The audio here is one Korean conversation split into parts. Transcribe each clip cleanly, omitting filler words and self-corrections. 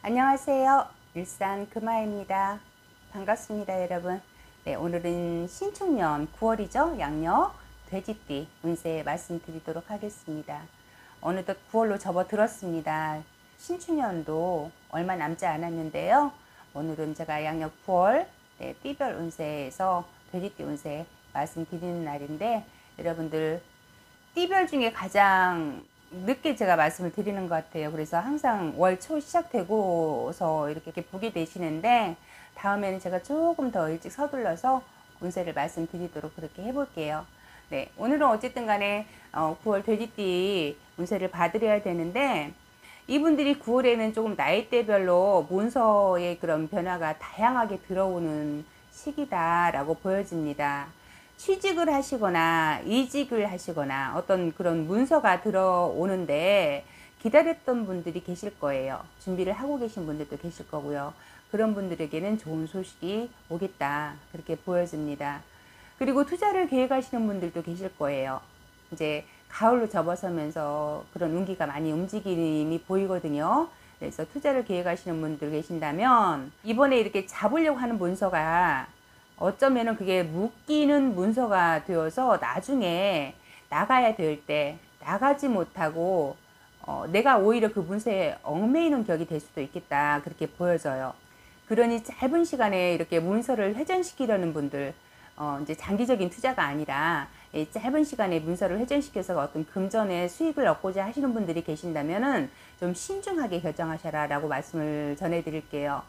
안녕하세요. 일산 금화입니다. 반갑습니다, 여러분. 네, 오늘은 신축년 9월이죠. 양력 돼지띠 운세 말씀드리도록 하겠습니다. 어느덧 9월로 접어들었습니다. 신축년도 얼마 남지 않았는데요. 오늘은 제가 양력 9월 띠별 운세에서 돼지띠 운세 말씀드리는 날인데, 여러분들 띠별 중에 가장 늦게 제가 말씀을 드리는 것 같아요. 그래서 항상 월 초 시작되고서 이렇게 보게 되시는데, 다음에는 제가 조금 더 일찍 서둘러서 운세를 말씀드리도록 그렇게 해볼게요. 네, 오늘은 어쨌든 간에 9월 돼지띠 운세를 봐드려야 되는데, 이분들이 9월에는 조금 나이대별로 문서의 그런 변화가 다양하게 들어오는 시기다라고 보여집니다. 취직을 하시거나 이직을 하시거나 어떤 그런 문서가 들어오는데 기다렸던 분들이 계실 거예요. 준비를 하고 계신 분들도 계실 거고요. 그런 분들에게는 좋은 소식이 오겠다, 그렇게 보여집니다. 그리고 투자를 계획하시는 분들도 계실 거예요. 이제 가을로 접어서면서 그런 운기가 많이 움직임이 보이거든요. 그래서 투자를 계획하시는 분들 계신다면 이번에 이렇게 잡으려고 하는 문서가 어쩌면은 그게 묶이는 문서가 되어서 나중에 나가야 될 때 나가지 못하고 내가 오히려 그 문서에 얽매이는 격이 될 수도 있겠다, 그렇게 보여져요. 그러니 짧은 시간에 이렇게 문서를 회전시키려는 분들, 이제 장기적인 투자가 아니라 짧은 시간에 문서를 회전시켜서 어떤 금전의 수익을 얻고자 하시는 분들이 계신다면은 좀 신중하게 결정하셔라 라고 말씀을 전해드릴게요.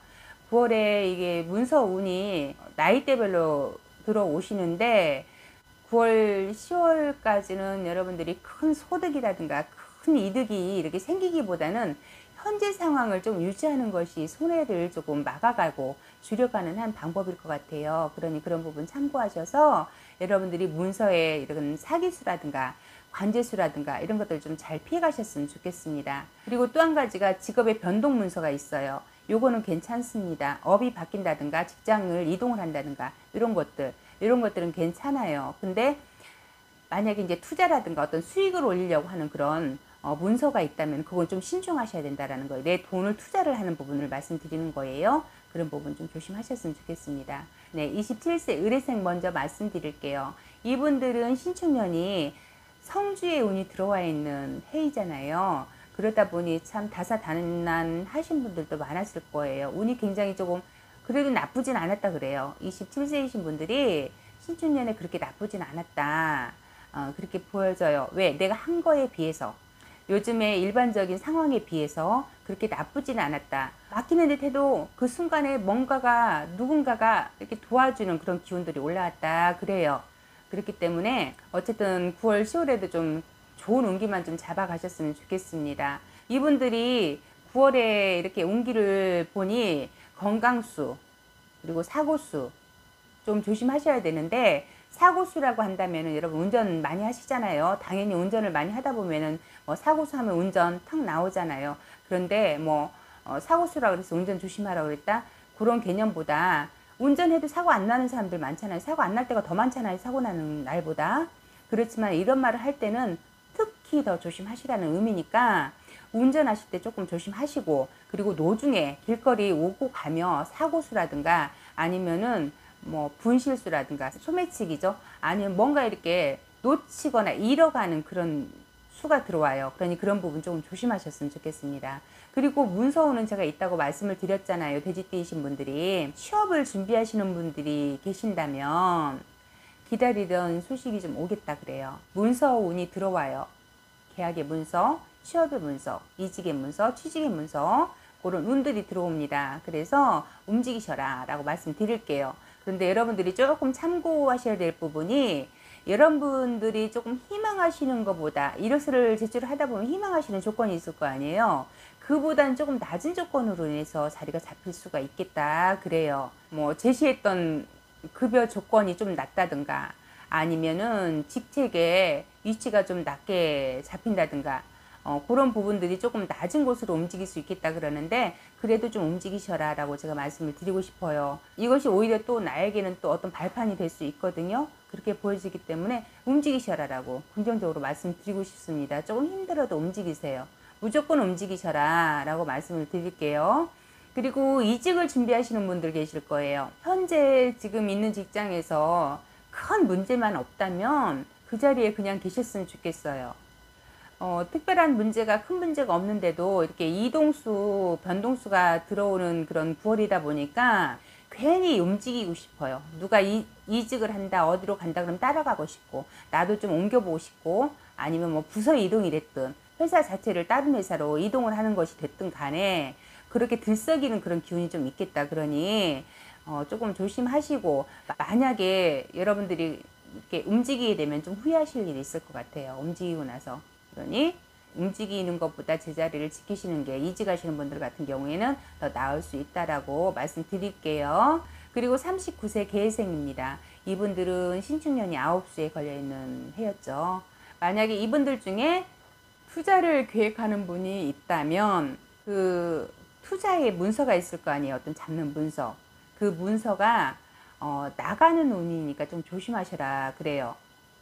9월에 이게 문서 운이 나이대별로 들어오시는데 9월, 10월까지는 여러분들이 큰 소득이라든가 큰 이득이 이렇게 생기기보다는 현재 상황을 좀 유지하는 것이 손해를 조금 막아가고 줄여가는 한 방법일 것 같아요. 그러니 그런 부분 참고하셔서 여러분들이 문서에 이런 사기수라든가 관제수라든가 이런 것들 좀 잘 피해 가셨으면 좋겠습니다. 그리고 또 한 가지가 직업의 변동 문서가 있어요. 요거는 괜찮습니다. 업이 바뀐다든가 직장을 이동을 한다든가 이런 것들은 괜찮아요. 근데 만약에 이제 투자라든가 어떤 수익을 올리려고 하는 그런 문서가 있다면 그건 좀 신중하셔야 된다라는 거예요. 내 돈을 투자를 하는 부분을 말씀드리는 거예요. 그런 부분 좀 조심하셨으면 좋겠습니다. 네, 27세 의뢰생 먼저 말씀드릴게요. 이분들은 신축년이 성주의 운이 들어와 있는 해이잖아요. 그러다 보니 참 다사다난하신 분들도 많았을 거예요. 운이 굉장히 조금 그래도 나쁘진 않았다 그래요. 27세이신 분들이 신축년에 그렇게 나쁘진 않았다, 그렇게 보여져요. 왜? 내가 한 거에 비해서, 요즘에 일반적인 상황에 비해서 그렇게 나쁘진 않았다. 막히는 듯 해도 그 순간에 뭔가가 누군가가 이렇게 도와주는 그런 기운들이 올라왔다 그래요. 그렇기 때문에 어쨌든 9월, 10월에도 좀 좋은 운기만 좀 잡아 가셨으면 좋겠습니다. 이분들이 9월에 이렇게 운기를 보니 건강수 그리고 사고수 좀 조심하셔야 되는데, 사고수라고 한다면은 여러분 운전 많이 하시잖아요. 당연히 운전을 많이 하다 보면은 사고수 하면 운전 탁 나오잖아요. 그런데 사고수라고 그래서 운전 조심하라고 그랬다, 그런 개념보다 운전해도 사고 안 나는 사람들 많잖아요. 사고 안 날 때가 더 많잖아요, 사고 나는 날보다. 그렇지만 이런 말을 할 때는 특히 더 조심하시라는 의미니까 운전하실 때 조금 조심하시고, 그리고 노중에 길거리 오고 가며 사고수라든가 아니면은 분실수라든가 소매치기죠. 아니면 뭔가 이렇게 놓치거나 잃어가는 그런 수가 들어와요. 그러니 그런 부분 조금 조심하셨으면 좋겠습니다. 그리고 문서운은 제가 있다고 말씀을 드렸잖아요. 돼지띠이신 분들이 취업을 준비하시는 분들이 계신다면 기다리던 소식이 좀 오겠다 그래요. 문서운이 들어와요. 계약의 문서, 취업의 문서, 이직의 문서, 취직의 문서, 그런 운들이 들어옵니다. 그래서 움직이셔라 라고 말씀드릴게요. 그런데 여러분들이 조금 참고하셔야 될 부분이, 여러분들이 조금 희망하시는 것보다 이력서를 제출을 하다 보면 희망하시는 조건이 있을 거 아니에요. 그보다는 조금 낮은 조건으로 인해서 자리가 잡힐 수가 있겠다 그래요. 제시했던 급여 조건이 좀 낮다든가 아니면은 직책의 위치가 좀 낮게 잡힌다든가 그런 부분들이 조금 낮은 곳으로 움직일 수 있겠다 그러는데, 그래도 좀 움직이셔라 라고 제가 말씀을 드리고 싶어요. 이것이 오히려 또 나에게는 또 어떤 발판이 될 수 있거든요. 그렇게 보여지기 때문에 움직이셔라 라고 긍정적으로 말씀드리고 싶습니다. 조금 힘들어도 움직이세요. 무조건 움직이셔라 라고 말씀을 드릴게요. 그리고 이직을 준비하시는 분들 계실 거예요. 현재 지금 있는 직장에서 큰 문제만 없다면 그 자리에 그냥 계셨으면 좋겠어요. 특별한 문제가 큰 문제가 없는데도 이렇게 이동수, 변동수가 들어오는 그런 9월이다 보니까 괜히 움직이고 싶어요. 누가 이직을 한다, 어디로 간다 그러면 따라가고 싶고, 나도 좀 옮겨보고 싶고, 아니면 뭐 부서 이동이 됐든, 회사 자체를 다른 회사로 이동을 하는 것이 됐든 간에, 그렇게 들썩이는 그런 기운이 좀 있겠다. 그러니, 조금 조심하시고, 만약에 여러분들이 이렇게 움직이게 되면 좀 후회하실 일이 있을 것 같아요. 움직이고 나서. 그러니 움직이는 것보다 제자리를 지키시는 게 이직하시는 분들 같은 경우에는 더 나을 수 있다라고 말씀드릴게요. 그리고 39세 계생입니다. 이분들은 신축년이 9수에 걸려있는 해였죠. 만약에 이분들 중에 투자를 계획하는 분이 있다면 그 투자의 문서가 있을 거 아니에요. 어떤 잡는 문서. 그 문서가 나가는 운이니까 좀 조심하셔라 그래요.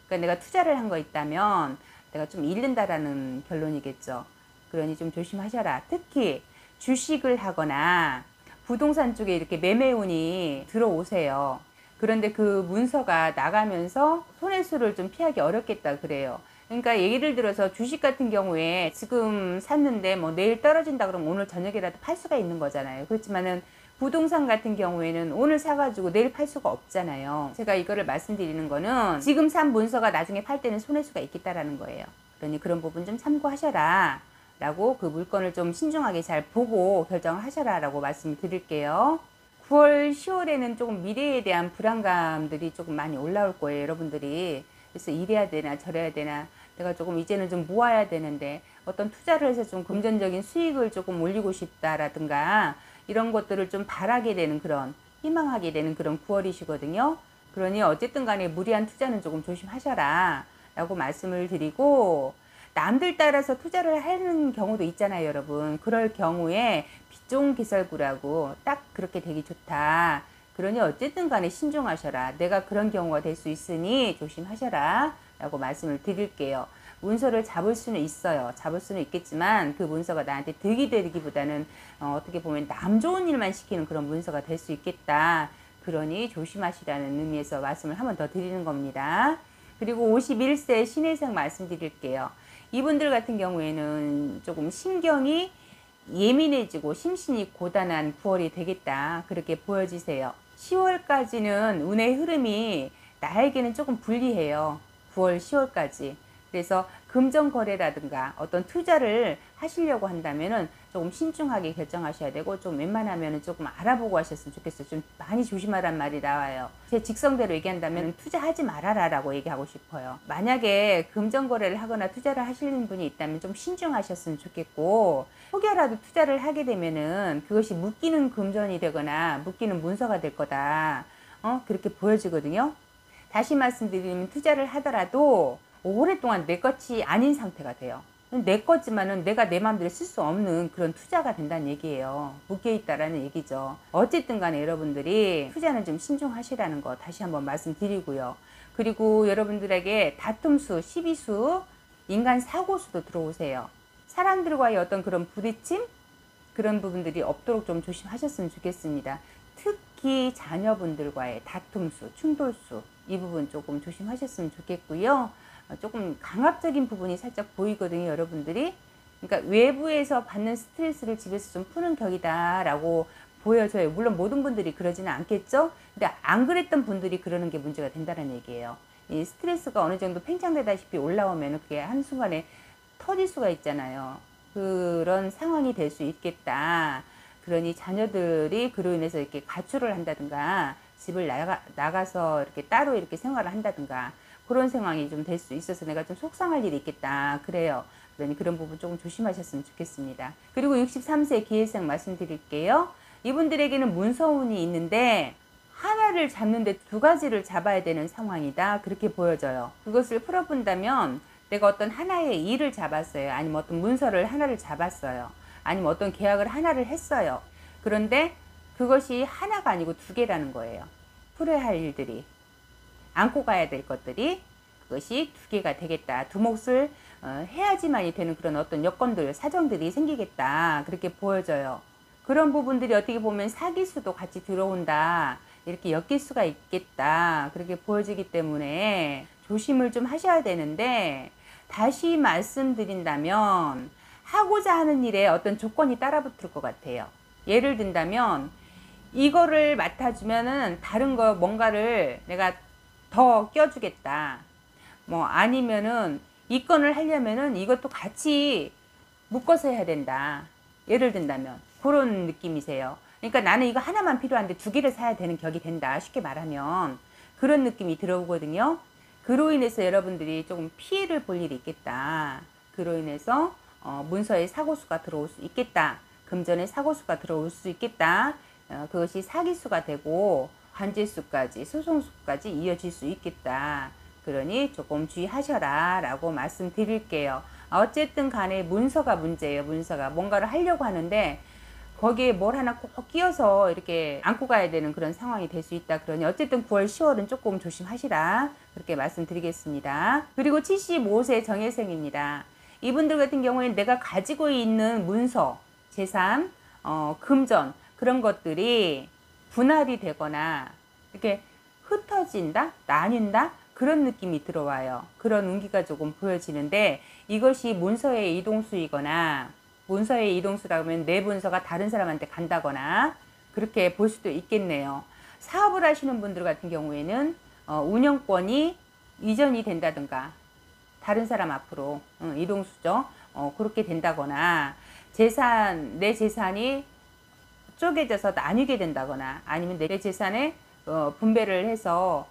그러니까 내가 투자를 한 거 있다면 내가 좀 잃는다라는 결론이겠죠. 그러니 좀 조심하셔라. 특히 주식을 하거나 부동산 쪽에 이렇게 매매운이 들어오세요. 그런데 그 문서가 나가면서 손해수를 좀 피하기 어렵겠다 그래요. 그러니까 예를 들어서 주식 같은 경우에 지금 샀는데 뭐 내일 떨어진다 그러면 오늘 저녁이라도 팔 수가 있는 거잖아요. 그렇지만은 부동산 같은 경우에는 오늘 사가지고 내일 팔 수가 없잖아요. 제가 이거를 말씀드리는 거는 지금 산 문서가 나중에 팔 때는 손해수가 있겠다라는 거예요. 그러니 그런 부분 좀 참고하셔라 라고 그 물건을 좀 신중하게 잘 보고 결정을 하셔라 라고 말씀을 드릴게요. 9월, 10월에는 조금 미래에 대한 불안감들이 조금 많이 올라올 거예요, 여러분들이. 그래서 이래야 되나 저래야 되나 내가 조금 이제는 좀 모아야 되는데 어떤 투자를 해서 좀 금전적인 수익을 조금 올리고 싶다라든가 이런 것들을 좀 바라게 되는 그런 희망하게 되는 그런 9월이시거든요. 그러니 어쨌든 간에 무리한 투자는 조금 조심하셔라 라고 말씀을 드리고 남들 따라서 투자를 하는 경우도 있잖아요, 여러분. 그럴 경우에 빛 좋은 기설구라고 딱 그렇게 되기 좋다. 그러니 어쨌든 간에 신중하셔라. 내가 그런 경우가 될 수 있으니 조심하셔라 라고 말씀을 드릴게요. 문서를 잡을 수는 있어요. 잡을 수는 있겠지만 그 문서가 나한테 득이 되기보다는 어떻게 보면 남 좋은 일만 시키는 그런 문서가 될 수 있겠다. 그러니 조심하시라는 의미에서 말씀을 한 번 더 드리는 겁니다. 그리고 51세 신혜생 말씀드릴게요. 이분들 같은 경우에는 조금 신경이 예민해지고 심신이 고단한 9월이 되겠다. 그렇게 보여지세요. 10월까지는 운의 흐름이 나에게는 조금 불리해요. 9월, 10월까지. 그래서 금전거래라든가 어떤 투자를 하시려고 한다면은 조금 신중하게 결정하셔야 되고 좀 웬만하면은 조금 알아보고 하셨으면 좋겠어요. 좀 많이 조심하란 말이 나와요. 제 직성대로 얘기한다면 투자하지 말아라 라고 얘기하고 싶어요. 만약에 금전거래를 하거나 투자를 하시는 분이 있다면 좀 신중하셨으면 좋겠고 혹여라도 투자를 하게 되면은 그것이 묶이는 금전이 되거나 묶이는 문서가 될 거다. 그렇게 보여지거든요. 다시 말씀드리면 투자를 하더라도 오랫동안 내 것이 아닌 상태가 돼요. 내 거지만은 내가 내 마음대로 쓸 수 없는 그런 투자가 된다는 얘기예요. 묶여있다라는 얘기죠. 어쨌든 간에 여러분들이 투자는 좀 신중하시라는 거 다시 한번 말씀드리고요. 그리고 여러분들에게 다툼수, 시비수, 인간 사고수도 들어오세요. 사람들과의 어떤 그런 부딪힘? 그런 부분들이 없도록 좀 조심하셨으면 좋겠습니다. 특히 자녀분들과의 다툼수, 충돌수 이 부분 조금 조심하셨으면 좋겠고요. 조금 강압적인 부분이 살짝 보이거든요, 여러분들이. 그러니까 외부에서 받는 스트레스를 집에서 좀 푸는 격이다 라고 보여져요. 물론 모든 분들이 그러지는 않겠죠. 근데 안 그랬던 분들이 그러는 게 문제가 된다는 얘기예요. 이 스트레스가 어느 정도 팽창되다시피 올라오면 그게 한순간에 터질 수가 있잖아요. 그런 상황이 될 수 있겠다. 그러니 자녀들이 그로 인해서 이렇게 가출을 한다든가 집을 나가서 이렇게 따로 이렇게 생활을 한다든가 그런 상황이 좀 될 수 있어서 내가 좀 속상할 일이 있겠다. 그래요. 그러니 그런 부분 조금 조심하셨으면 좋겠습니다. 그리고 63세 기회생 말씀드릴게요. 이분들에게는 문서운이 있는데 하나를 잡는데 두 가지를 잡아야 되는 상황이다. 그렇게 보여져요. 그것을 풀어본다면 내가 어떤 하나의 일을 잡았어요. 아니면 어떤 문서를 하나를 잡았어요. 아니면 어떤 계약을 하나를 했어요. 그런데 그것이 하나가 아니고 두 개라는 거예요. 풀어야 할 일들이. 안고 가야 될 것들이 그것이 두 개가 되겠다. 두 몫을 해야지만이 되는 그런 어떤 여건들, 사정들이 생기겠다. 그렇게 보여져요. 그런 부분들이 어떻게 보면 사기수도 같이 들어온다, 이렇게 엮일 수가 있겠다, 그렇게 보여지기 때문에 조심을 좀 하셔야 되는데, 다시 말씀드린다면 하고자 하는 일에 어떤 조건이 따라붙을 것 같아요. 예를 든다면 이거를 맡아주면은 다른 거 뭔가를 내가 더 껴주겠다, 뭐 아니면은 이 건을 하려면은 이것도 같이 묶어서 해야 된다, 예를 든다면 그런 느낌이세요. 그러니까 나는 이거 하나만 필요한데 두 개를 사야 되는 격이 된다, 쉽게 말하면 그런 느낌이 들어오거든요. 그로 인해서 여러분들이 조금 피해를 볼 일이 있겠다. 그로 인해서 문서에 사고수가 들어올 수 있겠다, 금전에 사고수가 들어올 수 있겠다. 그것이 사기수가 되고 관제수까지, 소송수까지 이어질 수 있겠다. 그러니 조금 주의하셔라 라고 말씀드릴게요. 어쨌든 간에 문서가 문제예요. 문서가 뭔가를 하려고 하는데 거기에 뭘 하나 꼭 끼워서 이렇게 안고 가야 되는 그런 상황이 될 수 있다. 그러니 어쨌든 9월 10월은 조금 조심하시라, 그렇게 말씀드리겠습니다. 그리고 75세 정예생입니다. 이분들 같은 경우에는 내가 가지고 있는 문서, 재산, 금전, 그런 것들이 분할이 되거나 이렇게 흩어진다, 나뉜다, 그런 느낌이 들어와요. 그런 운기가 조금 보여지는데, 이것이 문서의 이동수이거나, 문서의 이동수라고 하면 내 문서가 다른 사람한테 간다거나 그렇게 볼 수도 있겠네요. 사업을 하시는 분들 같은 경우에는 운영권이 이전이 된다든가, 다른 사람 앞으로 이동수죠. 그렇게 된다거나, 내 재산이 쪼개져서 나뉘게 된다거나, 아니면 내 재산에 분배를 해서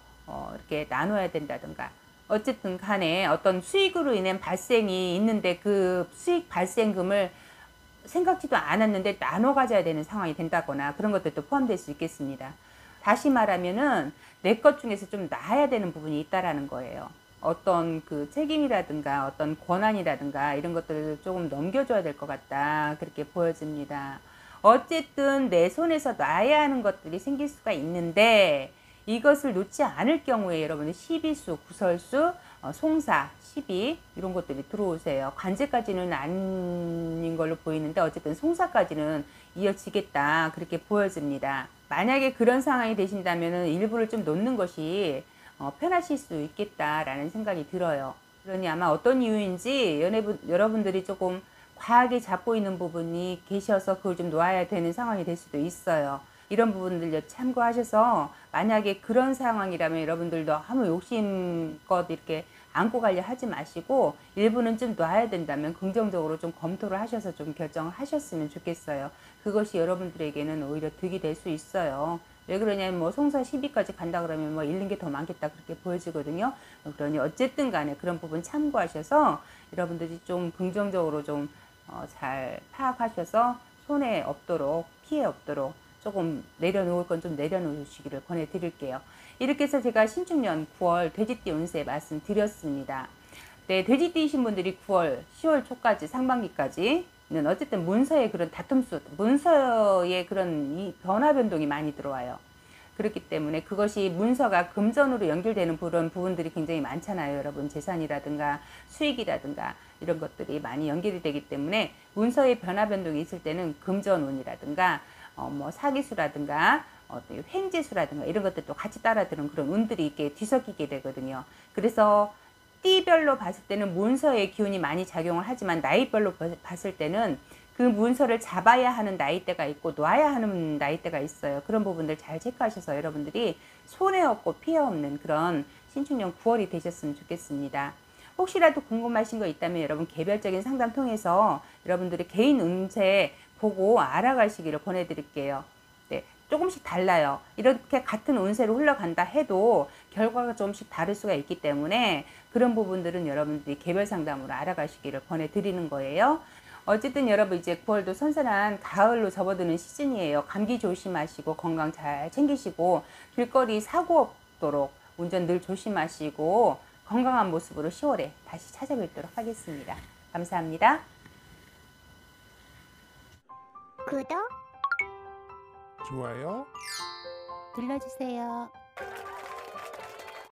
이렇게 나눠야 된다든가, 어쨌든 간에 어떤 수익으로 인한 발생이 있는데 그 수익 발생금을 생각지도 않았는데 나눠 가져야 되는 상황이 된다거나, 그런 것들도 포함될 수 있겠습니다. 다시 말하면은 내 것 중에서 좀 나아야 되는 부분이 있다라는 거예요. 어떤 그 책임이라든가 어떤 권한이라든가 이런 것들을 조금 넘겨줘야 될 것 같다, 그렇게 보여집니다. 어쨌든 내 손에서 놔야 하는 것들이 생길 수가 있는데, 이것을 놓지 않을 경우에 여러분은 시비수, 구설수, 송사, 시비 이런 것들이 들어오세요. 관제까지는 아닌 걸로 보이는데 어쨌든 송사까지는 이어지겠다, 그렇게 보여집니다. 만약에 그런 상황이 되신다면 일부를 좀 놓는 것이 편하실 수 있겠다라는 생각이 들어요. 그러니 아마 어떤 이유인지 여러분들이 조금 과하게 잡고 있는 부분이 계셔서 그걸 좀 놓아야 되는 상황이 될 수도 있어요. 이런 부분들 참고하셔서, 만약에 그런 상황이라면 여러분들도 너무 욕심껏 이렇게 안고 가려 하지 마시고 일부는 좀 놔야 된다면 긍정적으로 좀 검토를 하셔서 좀 결정을 하셨으면 좋겠어요. 그것이 여러분들에게는 오히려 득이 될 수 있어요. 왜 그러냐면 뭐 송사 10위까지 간다 그러면 뭐 잃는 게 더 많겠다, 그렇게 보여지거든요. 그러니 어쨌든 간에 그런 부분 참고하셔서 여러분들이 좀 긍정적으로 좀 잘 파악하셔서 손해 없도록, 피해 없도록 조금 내려놓을 건 좀 내려놓으시기를 권해드릴게요. 이렇게 해서 제가 신축년 9월 돼지띠 운세 말씀드렸습니다. 네, 돼지띠이신 분들이 9월, 10월 초까지, 상반기까지는 어쨌든 문서의 그런 다툼수, 문서의 그런 이 변화 변동이 많이 들어와요. 그렇기 때문에 그것이 문서가 금전으로 연결되는 그런 부분들이 굉장히 많잖아요. 여러분, 재산이라든가 수익이라든가 이런 것들이 많이 연결이 되기 때문에 문서의 변화 변동이 있을 때는 금전운이라든가 뭐 사기수라든가 횡재수라든가 이런 것들도 같이 따라드는 그런 운들이 이렇게 뒤섞이게 되거든요. 그래서 띠별로 봤을 때는 문서의 기운이 많이 작용을 하지만 나이별로 봤을 때는 그 문서를 잡아야 하는 나이대가 있고 놔야 하는 나이대가 있어요. 그런 부분들 잘 체크하셔서 여러분들이 손해 없고 피해 없는 그런 신축년 9월이 되셨으면 좋겠습니다. 혹시라도 궁금하신 거 있다면 여러분 개별적인 상담 통해서 여러분들의 개인 운세 보고 알아가시기를 권해드릴게요. 네, 조금씩 달라요. 이렇게 같은 운세로 흘러간다 해도 결과가 조금씩 다를 수가 있기 때문에 그런 부분들은 여러분들이 개별 상담으로 알아가시기를 권해드리는 거예요. 어쨌든 여러분 이제 9월도 선선한 가을로 접어드는 시즌이에요. 감기 조심하시고 건강 잘 챙기시고 길거리 사고 없도록 운전 늘 조심하시고 건강한 모습으로 10월에 다시 찾아뵙도록 하겠습니다. 감사합니다. 구독, 좋아요 눌러주세요.